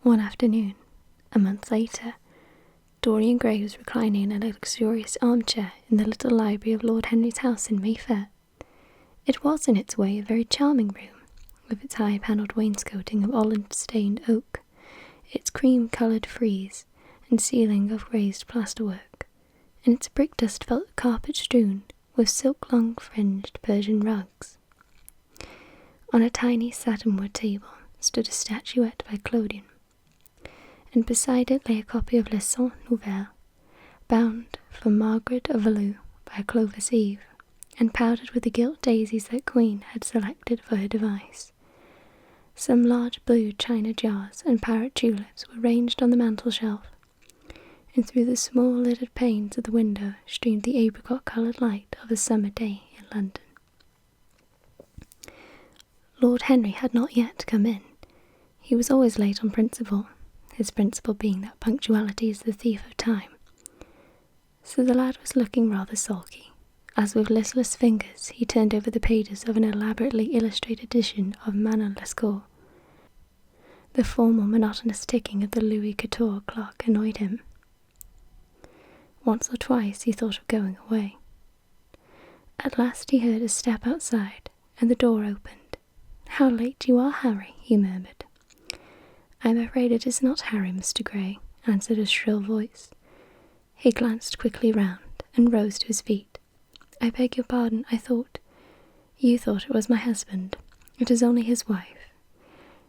One afternoon, a month later, Dorian Gray was reclining in a luxurious armchair in the little library of Lord Henry's house in Mayfair. It was, in its way, a very charming room, with its high-panelled wainscoting of olive-stained oak, its cream-coloured frieze, and ceiling of raised plasterwork, and its brick-dust felt carpet strewn with silk-long-fringed Persian rugs. On a tiny satinwood table stood a statuette by Claudian, and beside it lay a copy of Les Cent Nouvelles, bound for Margaret of Valois by Clovis Eve, and powdered with the gilt daisies that Queen had selected for her device. Some large blue china jars and parrot tulips were ranged on the mantel-shelf, and through the small lidded panes of the window streamed the apricot-coloured light of a summer day in London. Lord Henry had not yet come in. He was always late on principle, his principle being that punctuality is the thief of time. So the lad was looking rather sulky, as with listless fingers he turned over the pages of an elaborately illustrated edition of Manon Lescaut. The formal, monotonous ticking of the Louis XIV clock annoyed him. Once or twice he thought of going away. At last he heard a step outside, and the door opened. "How late you are, Harry," he murmured. "I'm afraid it is not Harry, Mr. Gray," answered a shrill voice. He glanced quickly round, and rose to his feet. "I beg your pardon, You thought it was my husband. It is only his wife.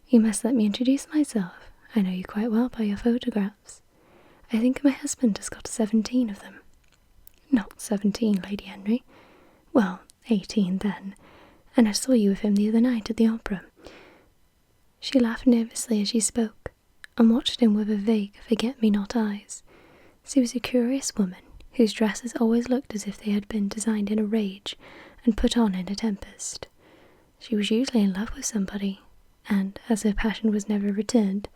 You must let me introduce myself. I know you quite well by your photographs. I think my husband has got 17 of them." "Not 17, Lady Henry." "Well, 18 then, and I saw you with him the other night at the opera." She laughed nervously as she spoke, and watched him with her vague forget-me-not eyes. She was a curious woman, whose dresses always looked as if they had been designed in a rage and put on in a tempest. She was usually in love with somebody, and, as her passion was never returned,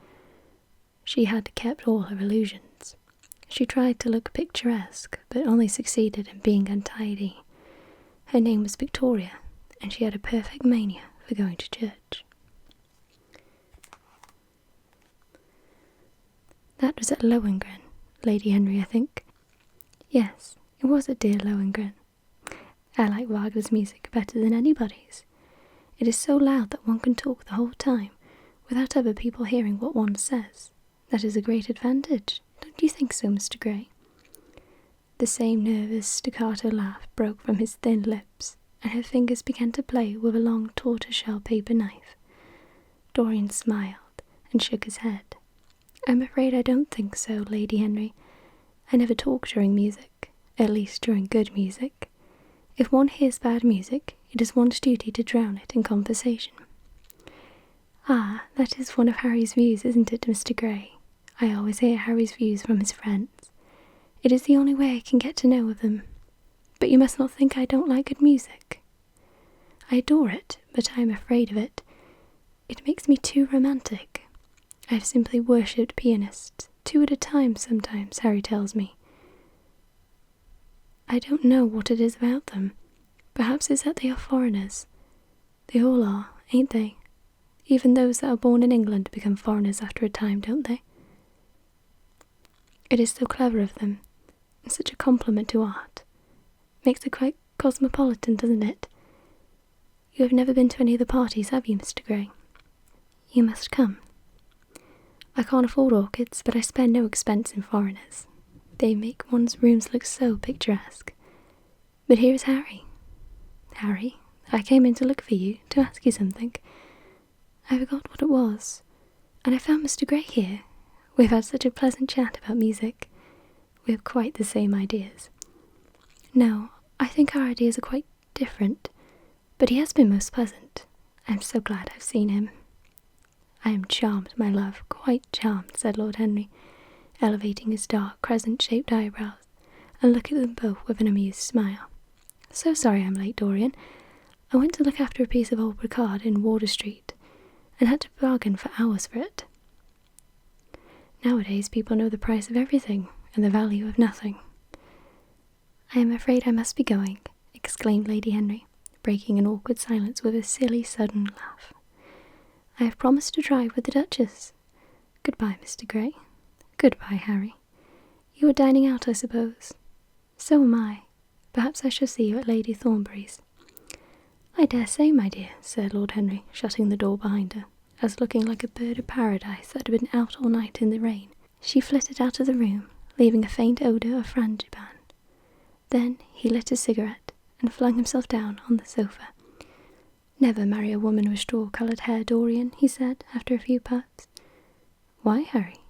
she had kept all her illusions. She tried to look picturesque, but only succeeded in being untidy. Her name was Victoria, and she had a perfect mania for going to church. "That was at Lohengrin, Lady Henry, I think." "Yes, it was at dear Lohengrin. I like Wagner's music better than anybody's. It is so loud that one can talk the whole time, without other people hearing what one says. That is a great advantage, don't you think so, Mr. Gray?" The same nervous staccato laugh broke from his thin lips, and her fingers began to play with a long tortoise-shell paper knife. Dorian smiled, and shook his head. "I'm afraid I don't think so, Lady Henry. I never talk during music, at least during good music. If one hears bad music, it is one's duty to drown it in conversation." "Ah, that is one of Harry's views, isn't it, Mr. Gray? I always hear Harry's views from his friends. It is the only way I can get to know of them. But you must not think I don't like good music. I adore it, but I am afraid of it. It makes me too romantic. I have simply worshipped pianists, 2 at a time sometimes, Harry tells me. I don't know what it is about them. Perhaps it's that they are foreigners. They all are, ain't they? Even those that are born in England become foreigners after a time, don't they? It is so clever of them, and such a compliment to art. Makes it quite cosmopolitan, doesn't it? You have never been to any of the parties, have you, Mr. Gray? You must come. I can't afford orchids, but I spare no expense in foreigners. They make one's rooms look so picturesque. But here is Harry. Harry, I came in to look for you, to ask you something. I forgot what it was, and I found Mr. Gray here. We've had such a pleasant chat about music. We have quite the same ideas. No, I think our ideas are quite different, but he has been most pleasant. I'm so glad I've seen him." "I am charmed, my love, quite charmed," said Lord Henry, elevating his dark, crescent-shaped eyebrows, and looking at them both with an amused smile. "So sorry I'm late, Dorian. I went to look after a piece of old brocade in Wardour Street, and had to bargain for hours for it. Nowadays people know the price of everything, and the value of nothing." "I am afraid I must be going," exclaimed Lady Henry, breaking an awkward silence with a silly, sudden laugh. "I have promised to drive with the Duchess. Goodbye, Mr. Gray. Goodbye, Harry. You are dining out, I suppose. So am I. Perhaps I shall see you at Lady Thornbury's. I dare say, my dear, said Lord Henry, shutting the door behind her, as looking like a bird of paradise that had been out all night in the rain, she flitted out of the room, leaving a faint odour of frangipan. Then he lit a cigarette and flung himself down on the sofa. Never marry a woman with straw-coloured hair, Dorian, he said, after a few puffs. Why, Harry?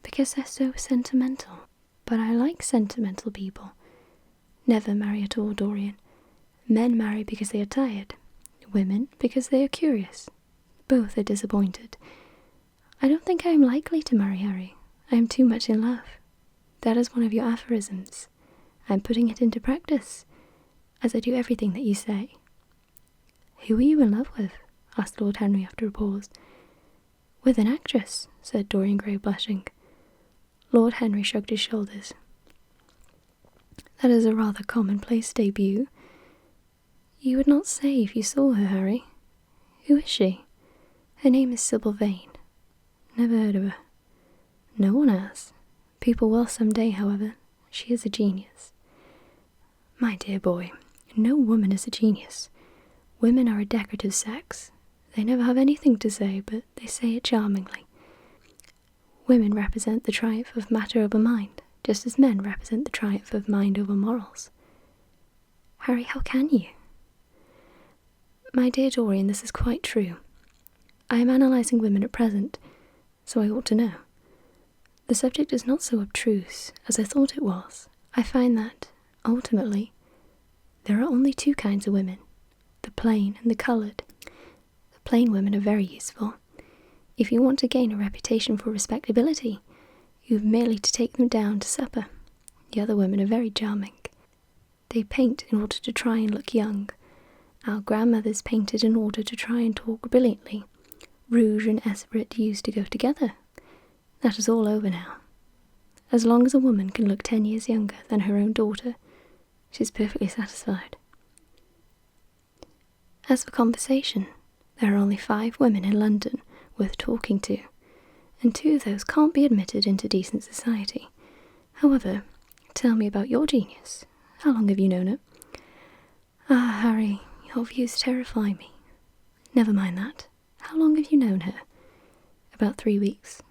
Because they're so sentimental. But I like sentimental people. Never marry at all, Dorian. Men marry because they are tired. Women because they are curious. Both are disappointed. I don't think I am likely to marry Harry. I am too much in love. That is one of your aphorisms. I am putting it into practice, as I do everything that you say. Who are you in love with? Asked Lord Henry after a pause. With an actress, said Dorian Gray, blushing. Lord Henry shrugged his shoulders. That is a rather commonplace debut. You would not say if you saw her, Harry. Who is she? Her name is Sibyl Vane. Never heard of her. No one has. People will some day, however. She is a genius. My dear boy, no woman is a genius. Women are a decorative sex. They never have anything to say, but they say it charmingly. Women represent the triumph of matter over mind, just as men represent the triumph of mind over morals. Harry, how can you? My dear Dorian, this is quite true. I am analysing women at present, so I ought to know. The subject is not so abstruse as I thought it was. I find that, ultimately, there are only two kinds of women, the plain and the coloured. The plain women are very useful. If you want to gain a reputation for respectability, you have merely to take them down to supper. The other women are very charming. They paint in order to try and look young. Our grandmothers painted in order to try and talk brilliantly. Rouge and esprit used to go together. That is all over now. As long as a woman can look 10 years younger than her own daughter, she is perfectly satisfied. As for conversation, there are only 5 women in London worth talking to, and 2 of those can't be admitted into decent society. However, tell me about your genius. How long have you known it? Ah, Harry, your views terrify me. Never mind that. How long have you known her? About 3 weeks.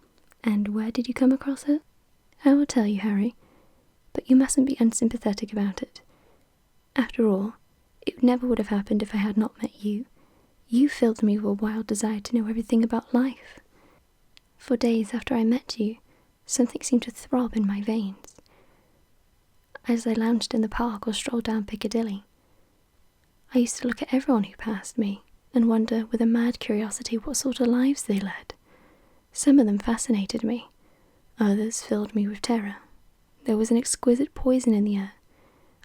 And where did you come across her? I will tell you, Harry, but you mustn't be unsympathetic about it. After all, it never would have happened if I had not met you. You filled me with a wild desire to know everything about life. For days after I met you, something seemed to throb in my veins. As I lounged in the park or strolled down Piccadilly, I used to look at everyone who passed me and wonder with a mad curiosity what sort of lives they led. Some of them fascinated me, others filled me with terror. There was an exquisite poison in the air.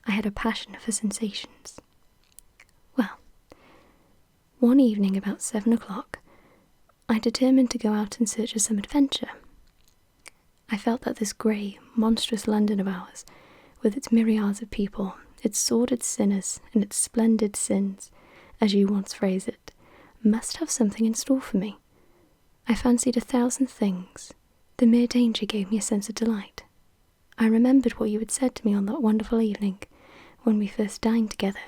I had a passion for sensations. Well, one evening about 7 o'clock, I determined to go out in search of some adventure. I felt that this grey, monstrous London of ours, with its myriads of people, its sordid sinners and its splendid sins, as you once phrased it, must have something in store for me. I fancied 1,000 things. The mere danger gave me a sense of delight. I remembered what you had said to me on that wonderful evening, when we first dined together,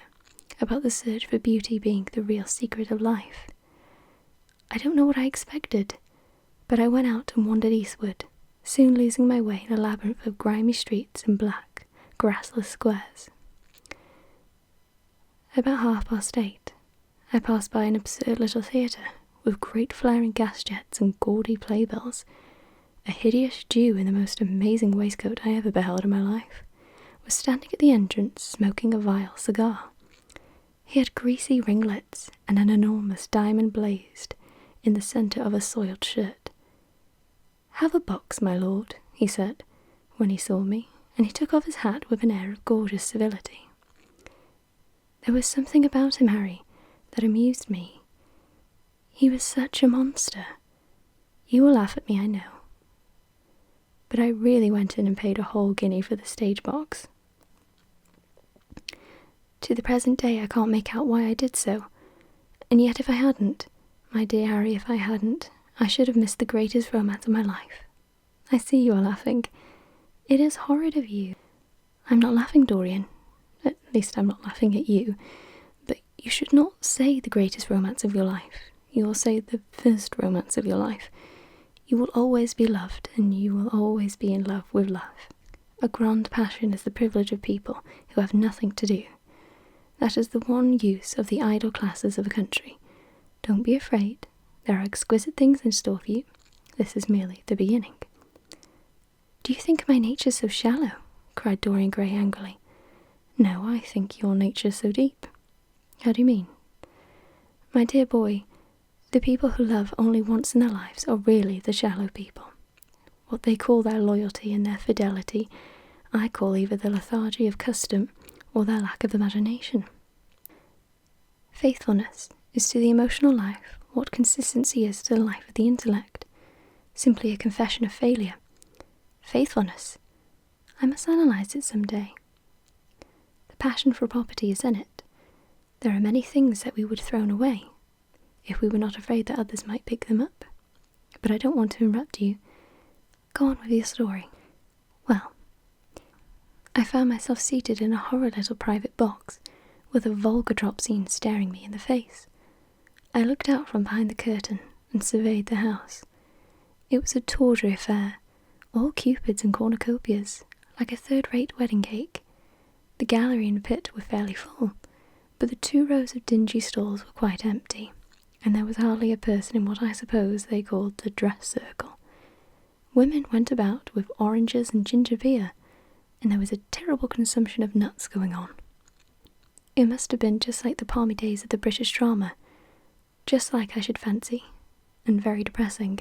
about the search for beauty being the real secret of life. I don't know what I expected, but I went out and wandered eastward, soon losing my way in a labyrinth of grimy streets and black, grassless squares. About 8:30, I passed by an absurd little theatre, with great flaring gas jets and gaudy playbills. A hideous Jew in the most amazing waistcoat I ever beheld in my life was standing at the entrance smoking a vile cigar. He had greasy ringlets and an enormous diamond blazed in the centre of a soiled shirt. "Have a box, my lord," he said, when he saw me, and he took off his hat with an air of gorgeous civility. There was something about him, Harry, that amused me. He was such a monster. You will laugh at me, I know. But I really went in and paid a whole guinea for the stage box. To the present day I can't make out why I did so, and yet if I hadn't, my dear Harry, if I hadn't, I should have missed the greatest romance of my life. I see you are laughing. It is horrid of you. I'm not laughing, Dorian. At least I'm not laughing at you. But you should not say the greatest romance of your life. You will say the first romance of your life. You will always be loved, and you will always be in love with love. A grand passion is the privilege of people who have nothing to do. That is the one use of the idle classes of a country. Don't be afraid. There are exquisite things in store for you. This is merely the beginning. Do you think my nature so shallow? Cried Dorian Gray angrily. No, I think your nature so deep. How do you mean? My dear boy, the people who love only once in their lives are really the shallow people. What they call their loyalty and their fidelity, I call either the lethargy of custom or their lack of imagination. Faithfulness is to the emotional life what consistency is to the life of the intellect, simply a confession of failure. Faithfulness. I must analyse it some day. The passion for property is in it. There are many things that we would have thrown away, if we were not afraid that others might pick them up. But I don't want to interrupt you. Go on with your story. Well, I found myself seated in a horrid little private box, with a vulgar drop scene staring me in the face. I looked out from behind the curtain and surveyed the house. It was a tawdry affair, all cupids and cornucopias, like a third-rate wedding cake. The gallery and pit were fairly full, but the 2 rows of dingy stalls were quite empty, and there was hardly a person in what I suppose they called the dress circle. Women went about with oranges and ginger beer, and there was a terrible consumption of nuts going on. It must have been just like the palmy days of the British drama, just like I should fancy, and very depressing.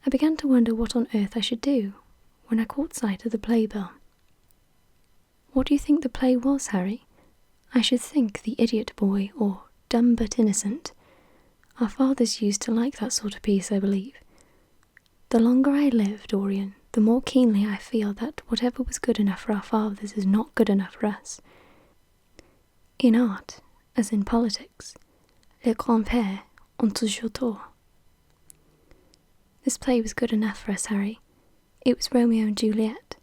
I began to wonder what on earth I should do, when I caught sight of the playbill. What do you think the play was, Harry? I should think The Idiot Boy, or Dumb but Innocent. Our fathers used to like that sort of piece, I believe. The longer I live, Dorian, the more keenly I feel that whatever was good enough for our fathers is not good enough for us. In art, as in politics, les grands-pères ont toujours tort. This play was good enough for us, Harry. It was Romeo and Juliet.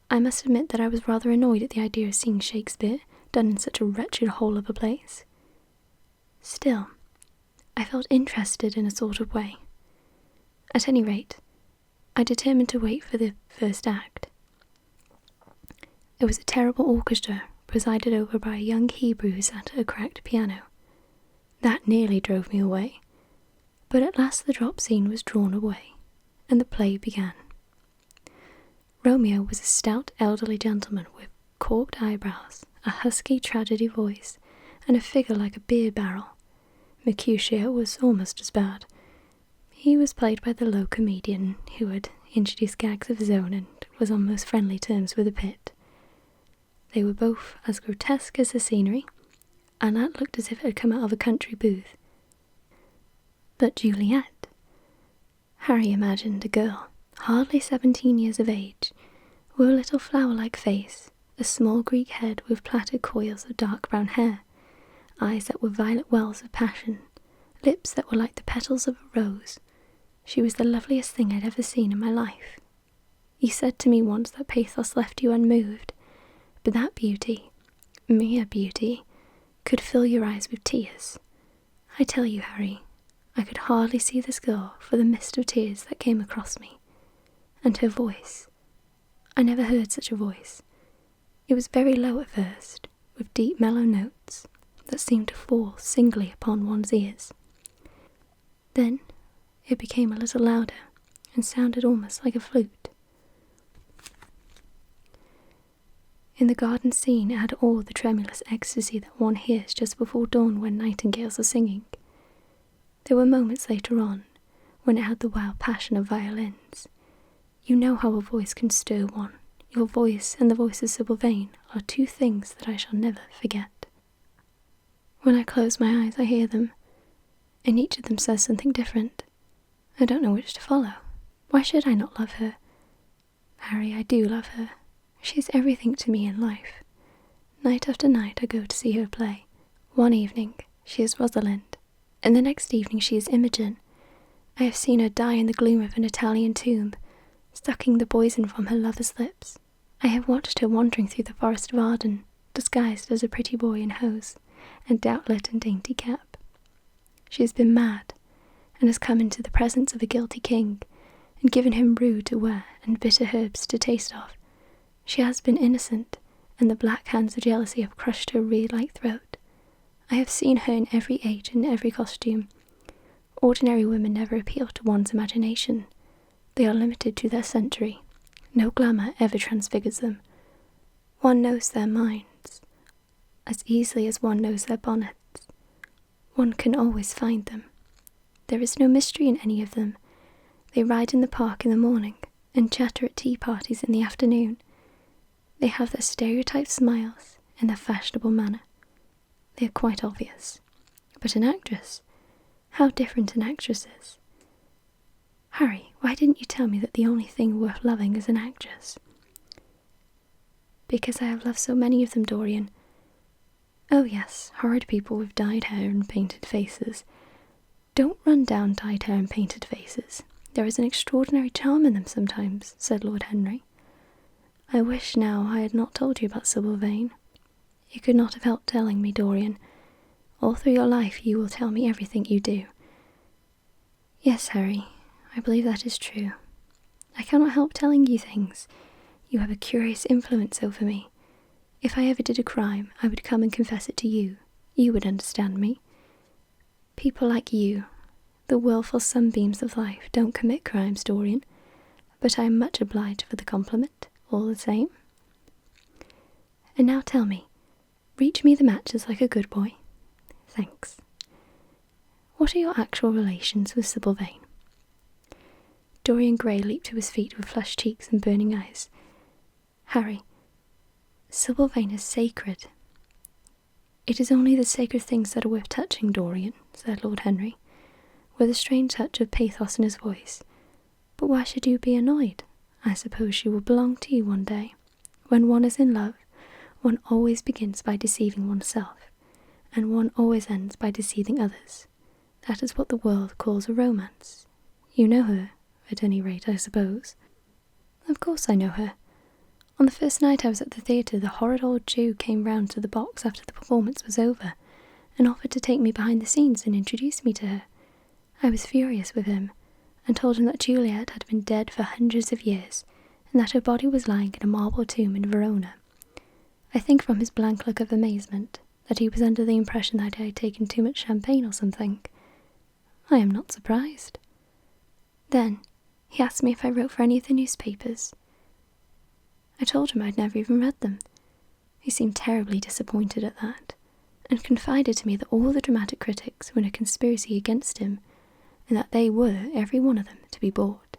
I must admit that I was rather annoyed at the idea of seeing Shakespeare done in such a wretched hole of a place. Still, I felt interested in a sort of way. At any rate, I determined to wait for the first act. There was a terrible orchestra presided over by a young Hebrew who sat at a cracked piano. That nearly drove me away, but at last the drop scene was drawn away, and the play began. Romeo was a stout elderly gentleman with corked eyebrows, a husky tragedy voice, and a figure like a beer barrel. Mercutio was almost as bad. He was played by the low comedian who had introduced gags of his own and was on most friendly terms with the pit. They were both as grotesque as the scenery, and that looked as if it had come out of a country booth. But Juliet? Harry imagined a girl, hardly 17 years of age, with a little flower-like face, a small Greek head with plaited coils of dark brown hair, eyes that were violet wells of passion, lips that were like the petals of a rose. She was the loveliest thing I'd ever seen in my life. You said to me once that pathos left you unmoved, but that beauty, mere beauty, could fill your eyes with tears. I tell you, Harry, I could hardly see this girl for the mist of tears that came across me. And her voice. I never heard such a voice. It was very low at first, with deep mellow notes that seemed to fall singly upon one's ears. Then it became a little louder and sounded almost like a flute. In the garden scene it had all the tremulous ecstasy that one hears just before dawn when nightingales are singing. There were moments later on when it had the wild passion of violins. You know how a voice can stir one. Your voice and the voice of Sibyl Vane are 2 things that I shall never forget. When I close my eyes I hear them, and each of them says something different. I don't know which to follow. Why should I not love her? Harry, I do love her. She is everything to me in life. Night after night I go to see her play. One evening she is Rosalind, and the next evening she is Imogen, I have seen her die in the gloom of an Italian tomb, sucking the poison from her lover's lips. I have watched her wandering through the forest of Arden, disguised as a pretty boy in hose and doublet and dainty cap. She has been mad, and has come into the presence of a guilty king, and given him rue to wear and bitter herbs to taste of. She has been innocent, and the black hands of jealousy have crushed her reed-like throat. I have seen her in every age and every costume. Ordinary women never appeal to one's imagination. They are limited to their century. No glamour ever transfigures them. One knows their minds as easily as one knows their bonnets. One can always find them. There is no mystery in any of them. They ride in the park in the morning and chatter at tea parties in the afternoon. They have their stereotyped smiles and their fashionable manner. They are quite obvious. But an actress? How different an actress is. Harry, why didn't you tell me that the only thing worth loving is an actress? Because I have loved so many of them, Dorian. Oh yes, horrid people with dyed hair and painted faces. Don't run down dyed hair and painted faces. There is an extraordinary charm in them sometimes, said Lord Henry. I wish now I had not told you about Sibyl Vane. You could not have helped telling me, Dorian. All through your life you will tell me everything you do. Yes, Harry, I believe that is true. I cannot help telling you things. You have a curious influence over me. If I ever did a crime, I would come and confess it to you. You would understand me. People like you, the willful sunbeams of life, don't commit crimes, Dorian, but I am much obliged for the compliment, all the same. And now tell me, reach me the matches like a good boy. Thanks. What are your actual relations with Sibyl Vane? Dorian Gray leaped to his feet with flushed cheeks and burning eyes. Harry, Sibyl Vane is sacred. It is only the sacred things that are worth touching, Dorian, said Lord Henry, with a strange touch of pathos in his voice. But why should you be annoyed? I suppose she will belong to you one day. When one is in love, one always begins by deceiving oneself, and one always ends by deceiving others. That is what the world calls a romance. You know her, at any rate, I suppose. Of course I know her. On the first night I was at the theatre, the horrid old Jew came round to the box after the performance was over, and offered to take me behind the scenes and introduce me to her. I was furious with him, and told him that Juliet had been dead for hundreds of years, and that her body was lying in a marble tomb in Verona. I think from his blank look of amazement that he was under the impression that I had taken too much champagne or something. I am not surprised. Then he asked me if I wrote for any of the newspapers. I told him I'd never even read them. He seemed terribly disappointed at that, and confided to me that all the dramatic critics were in a conspiracy against him, and that they were, every one of them, to be bought.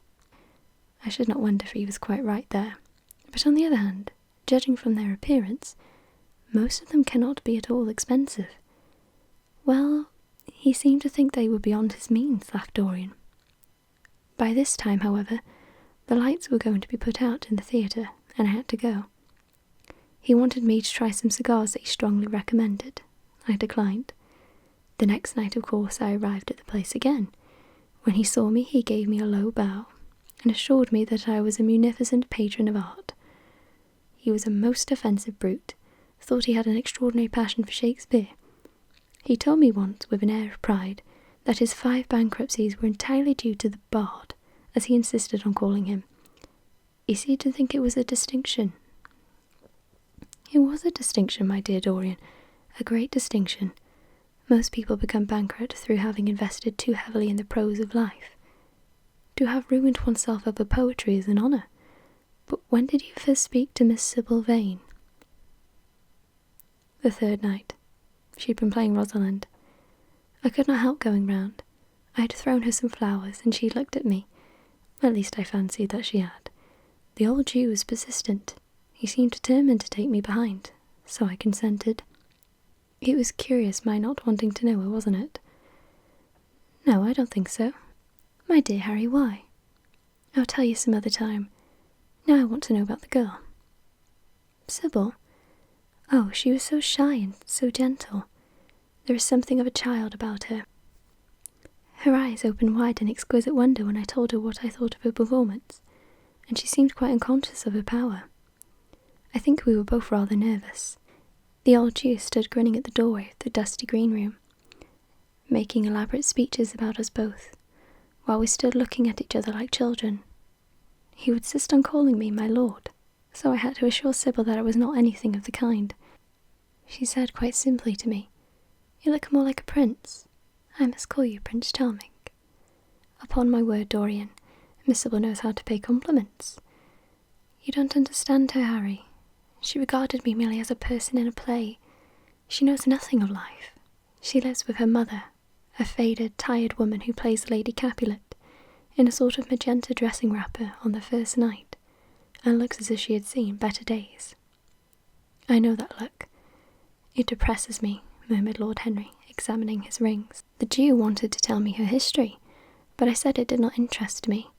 I should not wonder if he was quite right there, but on the other hand, judging from their appearance, most of them cannot be at all expensive. Well, he seemed to think they were beyond his means, laughed Dorian. By this time, however, the lights were going to be put out in the theatre, and I had to go. He wanted me to try some cigars that he strongly recommended. I declined. The next night, of course, I arrived at the place again. When he saw me, he gave me a low bow, and assured me that I was a munificent patron of art. He was a most offensive brute, thought he had an extraordinary passion for Shakespeare. He told me once, with an air of pride, that his 5 bankruptcies were entirely due to the bard, as he insisted on calling him. He seemed to think it was a distinction. It was a distinction, my dear Dorian, a great distinction. Most people become bankrupt through having invested too heavily in the prose of life. To have ruined oneself over poetry is an honour. But when did you first speak to Miss Sibyl Vane? The 3rd night. She had been playing Rosalind. I could not help going round. I had thrown her some flowers, and she looked at me. At least I fancied that she had. The old Jew was persistent. He seemed determined to take me behind, so I consented. It was curious my not wanting to know her, wasn't it? No, I don't think so. My dear Harry, why? I'll tell you some other time. Now I want to know about the girl. Sibyl? Oh, she was so shy and so gentle. There is something of a child about her. Her eyes opened wide in exquisite wonder when I told her what I thought of her performance, and she seemed quite unconscious of her power. I think we were both rather nervous. The old Jew stood grinning at the doorway of the dusty green room, making elaborate speeches about us both, while we stood looking at each other like children. He would insist on calling me my lord, so I had to assure Sibyl that I was not anything of the kind. She said quite simply to me, "You look more like a prince. I must call you Prince Charming." Upon my word, Dorian, Miss Sibyl knows how to pay compliments. You don't understand her, Harry. She regarded me merely as a person in a play. She knows nothing of life. She lives with her mother, a faded, tired woman who plays Lady Capulet, in a sort of magenta dressing wrapper on the first night, and looks as if she had seen better days. I know that look. It depresses me, murmured Lord Henry, examining his rings. The Jew wanted to tell me her history, but I said it did not interest me.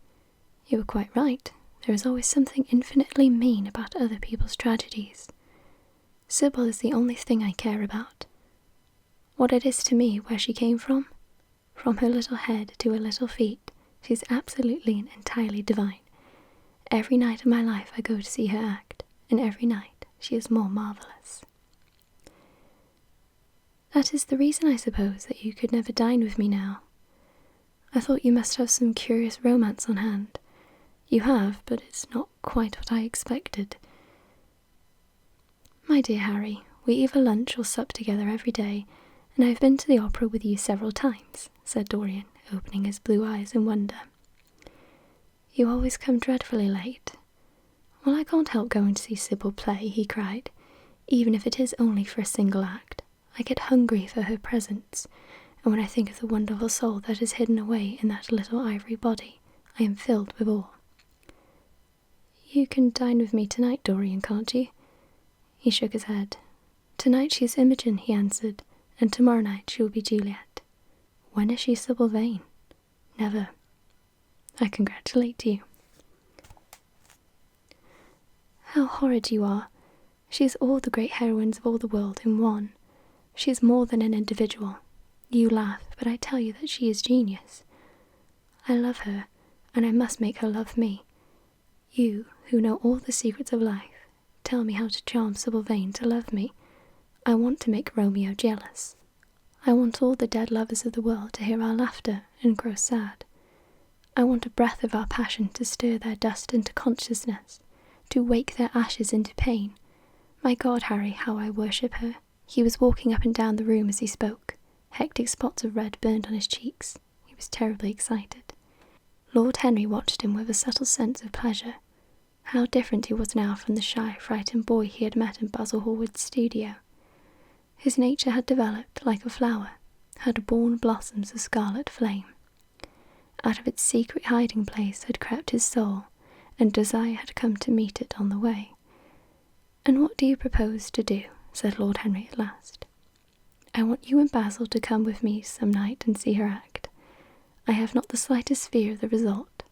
You were quite right. There is always something infinitely mean about other people's tragedies. Sibyl is the only thing I care about. What it is to me, where she came from her little head to her little feet, she's absolutely and entirely divine. Every night of my life I go to see her act, and every night she is more marvellous. That is the reason, I suppose, that you could never dine with me now. I thought you must have some curious romance on hand. You have, but it's not quite what I expected. My dear Harry, we either lunch or sup together every day, and I have been to the opera with you several times, said Dorian, opening his blue eyes in wonder. You always come dreadfully late. Well, I can't help going to see Sibyl play, he cried, even if it is only for a single act. I get hungry for her presence, and when I think of the wonderful soul that is hidden away in that little ivory body, I am filled with awe. You can dine with me tonight, Dorian, can't you? He shook his head. Tonight she is Imogen, he answered, and tomorrow night she will be Juliet. When is she Sibyl Vane? Never. I congratulate you. How horrid you are. She is all the great heroines of all the world in one. She is more than an individual. You laugh, but I tell you that she is genius. I love her, and I must make her love me. You, who know all the secrets of life, tell me how to charm Sibyl Vane to love me. I want to make Romeo jealous. I want all the dead lovers of the world to hear our laughter and grow sad. I want a breath of our passion to stir their dust into consciousness, to wake their ashes into pain. My God, Harry, how I worship her. He was walking up and down the room as he spoke. Hectic spots of red burned on his cheeks. He was terribly excited. Lord Henry watched him with a subtle sense of pleasure. How different he was now from the shy, frightened boy he had met in Basil Hallward's studio. His nature had developed like a flower, had borne blossoms of scarlet flame. Out of its secret hiding place had crept his soul, and desire had come to meet it on the way. "And what do you propose to do?" said Lord Henry at last. "I want you and Basil to come with me some night and see her act. I have not the slightest fear of the result.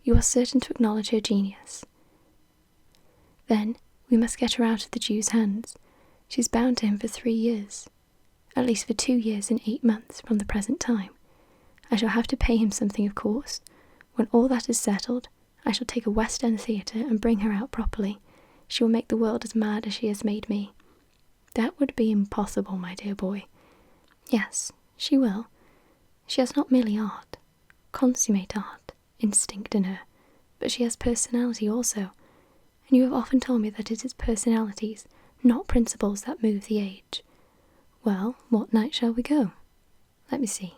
You are certain to acknowledge her genius. Then we must get her out of the Jew's hands. She's bound to him for 3 years, at least for 2 years and 8 months from the present time. I shall have to pay him something, of course. When all that is settled, I shall take a West End theatre and bring her out properly. She will make the world as mad as she has made me." "That would be impossible, my dear boy." "Yes, she will. She has not merely art, consummate art, instinct in her, but she has personality also, and you have often told me that it is personalities, not principles, that move the age. Well, what night shall we go? Let me see.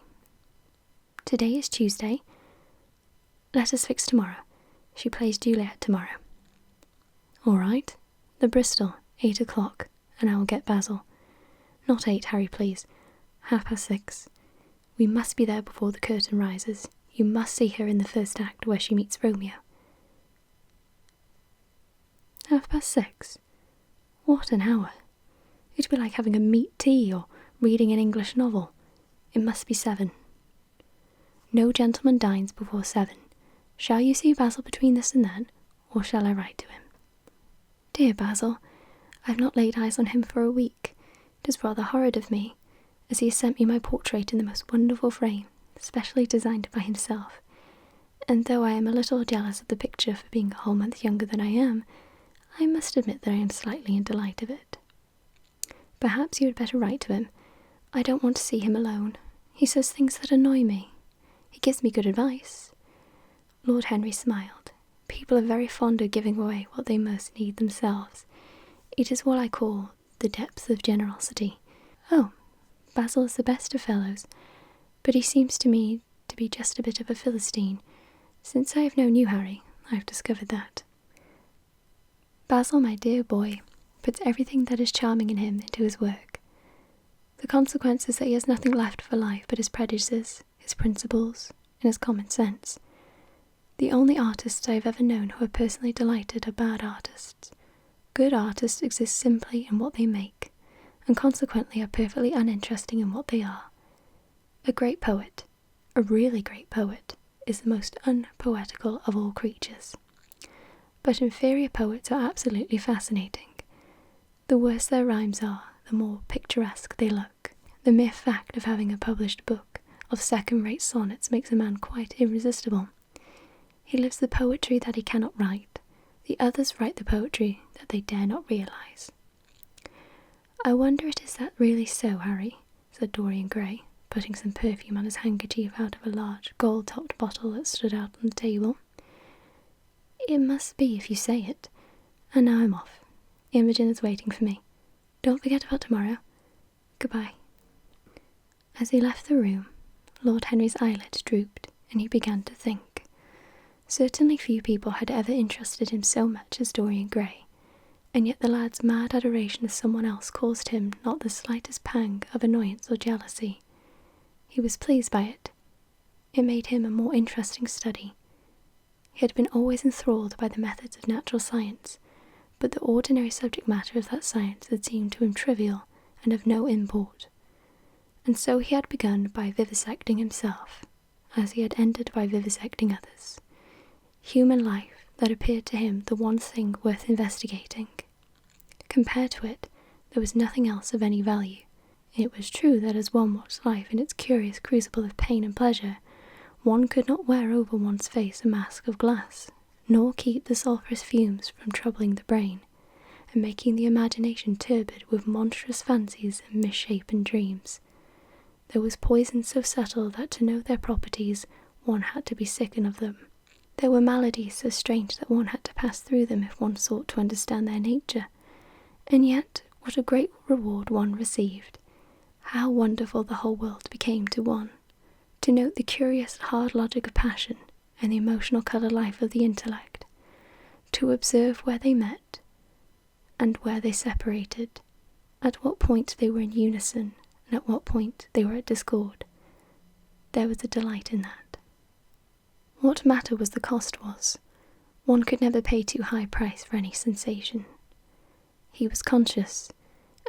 Today is Tuesday. Let us fix tomorrow. She plays Juliet tomorrow." "All right. The Bristol, 8 o'clock, and I will get Basil. Not 8, Harry, please. 6:30. We must be there before the curtain rises. You must see her in the first act where she meets Romeo." 6:30? What an hour! It'd be like having a meat tea or reading an English novel. It must be 7. No gentleman dines before 7. Shall you see Basil between this and then, or shall I write to him? Dear Basil, I've not laid eyes on him for a week. It is rather horrid of me, as he has sent me my portrait in the most wonderful frame, specially designed by himself, and though I am a little jealous of the picture for being a whole month younger than I am, I must admit that I am slightly in delight of it. Perhaps you had better write to him. I don't want to see him alone. He says things that annoy me. He gives me good advice. Lord Henry smiled. People are very fond of giving away what they most need themselves. It is what I call the depth of generosity. Oh, Basil is the best of fellows, but he seems to me to be just a bit of a Philistine. Since I have known you, Harry, I have discovered that. Basil, my dear boy, puts everything that is charming in him into his work. The consequence is that he has nothing left for life but his prejudices, his principles, and his common sense. The only artists I have ever known who are personally delighted are bad artists. Good artists exist simply in what they make, and consequently are perfectly uninteresting in what they are. A great poet, a really great poet, is the most unpoetical of all creatures. But inferior poets are absolutely fascinating. The worse their rhymes are, the more picturesque they look. The mere fact of having a published book of second-rate sonnets makes a man quite irresistible. He lives the poetry that he cannot write. The others write the poetry that they dare not realise. I wonder is that really so, Harry, said Dorian Gray, putting some perfume on his handkerchief out of a large gold-topped bottle that stood out on the table. It must be if you say it. And now I'm off. Imogen is waiting for me. Don't forget about tomorrow. Goodbye. As he left the room, Lord Henry's eyelids drooped, and he began to think. Certainly few people had ever interested him so much as Dorian Gray, and yet the lad's mad adoration of someone else caused him not the slightest pang of annoyance or jealousy. He was pleased by it. It made him a more interesting study. He had been always enthralled by the methods of natural science, but the ordinary subject matter of that science had seemed to him trivial and of no import. And so he had begun by vivisecting himself, as he had ended by vivisecting others. Human life, that appeared to him the one thing worth investigating. Compared to it, there was nothing else of any value. It was true that as one watched life in its curious crucible of pain and pleasure, one could not wear over one's face a mask of glass, nor keep the sulphurous fumes from troubling the brain, and making the imagination turbid with monstrous fancies and misshapen dreams. There was poison so subtle that to know their properties one had to be sicken of them. There were maladies so strange that one had to pass through them if one sought to understand their nature. And yet, what a great reward one received! How wonderful the whole world became to one! To note the curious hard logic of passion and the emotional colour life of the intellect, to observe where they met and where they separated, at what point they were in unison and at what point they were at discord. There was a delight in that. What matter was the cost was? One could never pay too high price for any sensation. He was conscious,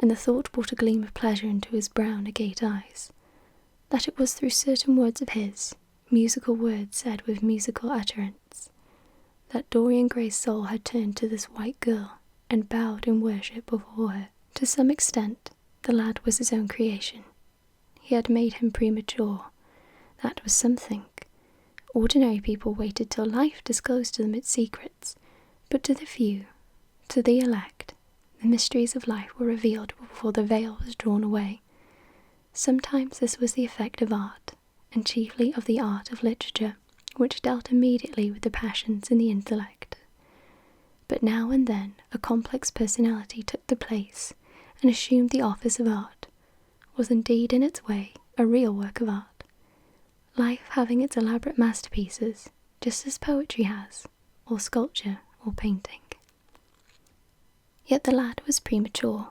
and the thought brought a gleam of pleasure into his brown agate eyes, that it was through certain words of his, musical words said with musical utterance, that Dorian Gray's soul had turned to this white girl and bowed in worship before her. To some extent, the lad was his own creation. He had made him premature. That was something. Ordinary people waited till life disclosed to them its secrets, but to the few, to the elect, the mysteries of life were revealed before the veil was drawn away. Sometimes this was the effect of art, and chiefly of the art of literature, which dealt immediately with the passions in the intellect. But now and then a complex personality took the place and assumed the office of art, was indeed in its way a real work of art. Life having its elaborate masterpieces, just as poetry has, or sculpture, or painting. Yet the lad was premature.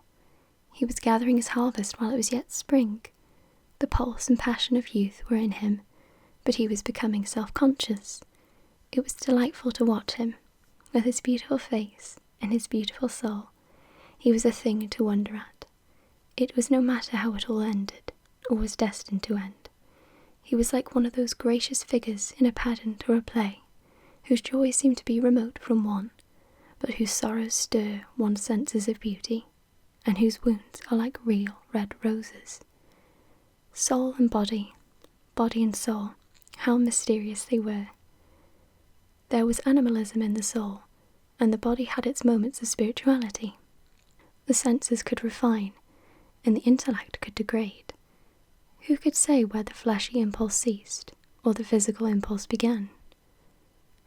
He was gathering his harvest while it was yet spring. The pulse and passion of youth were in him, but he was becoming self-conscious. It was delightful to watch him, with his beautiful face and his beautiful soul. He was a thing to wonder at. It was no matter how it all ended, or was destined to end. He was like one of those gracious figures in a pageant or a play, whose joys seem to be remote from one, but whose sorrows stir one's senses of beauty, and whose wounds are like real red roses. Soul and body, body and soul, how mysterious they were. There was animalism in the soul, and the body had its moments of spirituality. The senses could refine, and the intellect could degrade. Who could say where the fleshy impulse ceased, or the physical impulse began?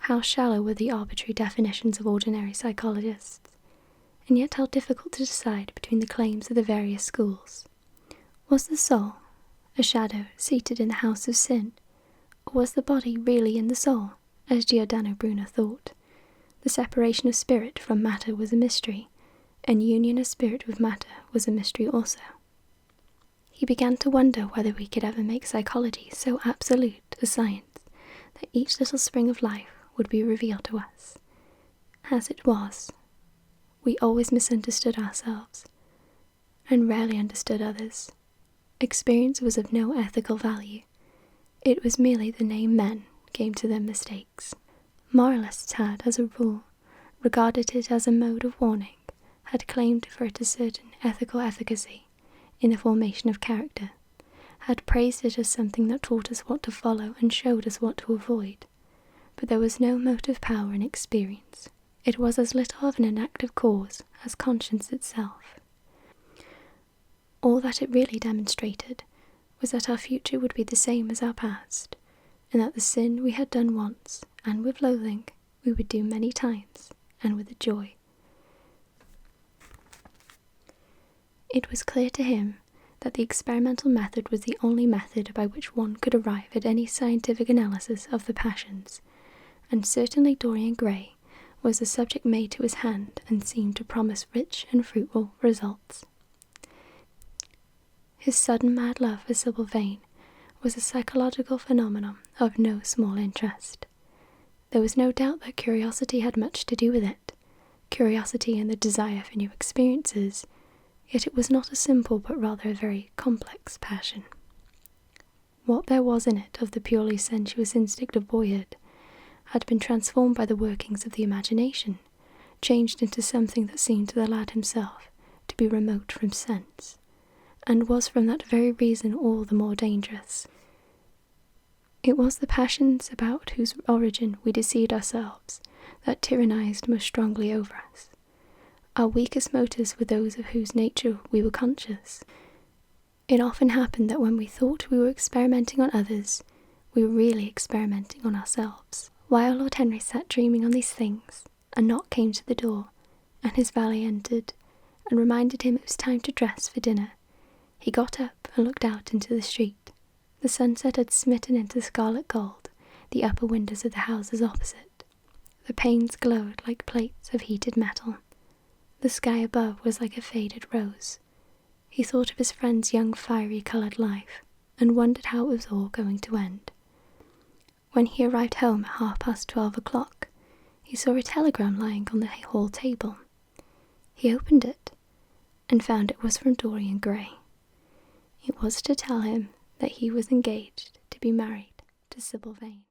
How shallow were the arbitrary definitions of ordinary psychologists, and yet how difficult to decide between the claims of the various schools. Was the soul a shadow seated in the house of sin, or was the body really in the soul, as Giordano Bruno thought? The separation of spirit from matter was a mystery, and union of spirit with matter was a mystery also. He began to wonder whether we could ever make psychology so absolute a science that each little spring of life would be revealed to us. As it was, we always misunderstood ourselves, and rarely understood others. Experience was of no ethical value. It was merely the name men gave to their mistakes. Moralists had, as a rule, regarded it as a mode of warning, had claimed for it a certain ethical efficacy in the formation of character, had praised it as something that taught us what to follow and showed us what to avoid. But there was no motive power in experience. It was as little of an inactive cause as conscience itself. All that it really demonstrated was that our future would be the same as our past, and that the sin we had done once, and with loathing, we would do many times, and with a joy. It was clear to him that the experimental method was the only method by which one could arrive at any scientific analysis of the passions, and certainly Dorian Gray was the subject made to his hand and seemed to promise rich and fruitful results. His sudden mad love for Sibyl Vane was a psychological phenomenon of no small interest. There was no doubt that curiosity had much to do with it, curiosity and the desire for new experiences, yet it was not a simple but rather a very complex passion. What there was in it of the purely sensuous instinct of boyhood had been transformed by the workings of the imagination, changed into something that seemed to the lad himself to be remote from sense, and was from that very reason all the more dangerous. It was the passions about whose origin we deceived ourselves that tyrannized most strongly over us. Our weakest motives were those of whose nature we were conscious. It often happened that when we thought we were experimenting on others, we were really experimenting on ourselves. While Lord Henry sat dreaming on these things, a knock came to the door, and his valet entered, and reminded him it was time to dress for dinner. He got up and looked out into the street. The sunset had smitten into scarlet gold the upper windows of the houses opposite. The panes glowed like plates of heated metal. The sky above was like a faded rose. He thought of his friend's young fiery-coloured life, and wondered how it was all going to end. When he arrived home at 12:30, he saw a telegram lying on the hall table. He opened it, and found it was from Dorian Gray. It was to tell him that he was engaged to be married to Sibyl Vane.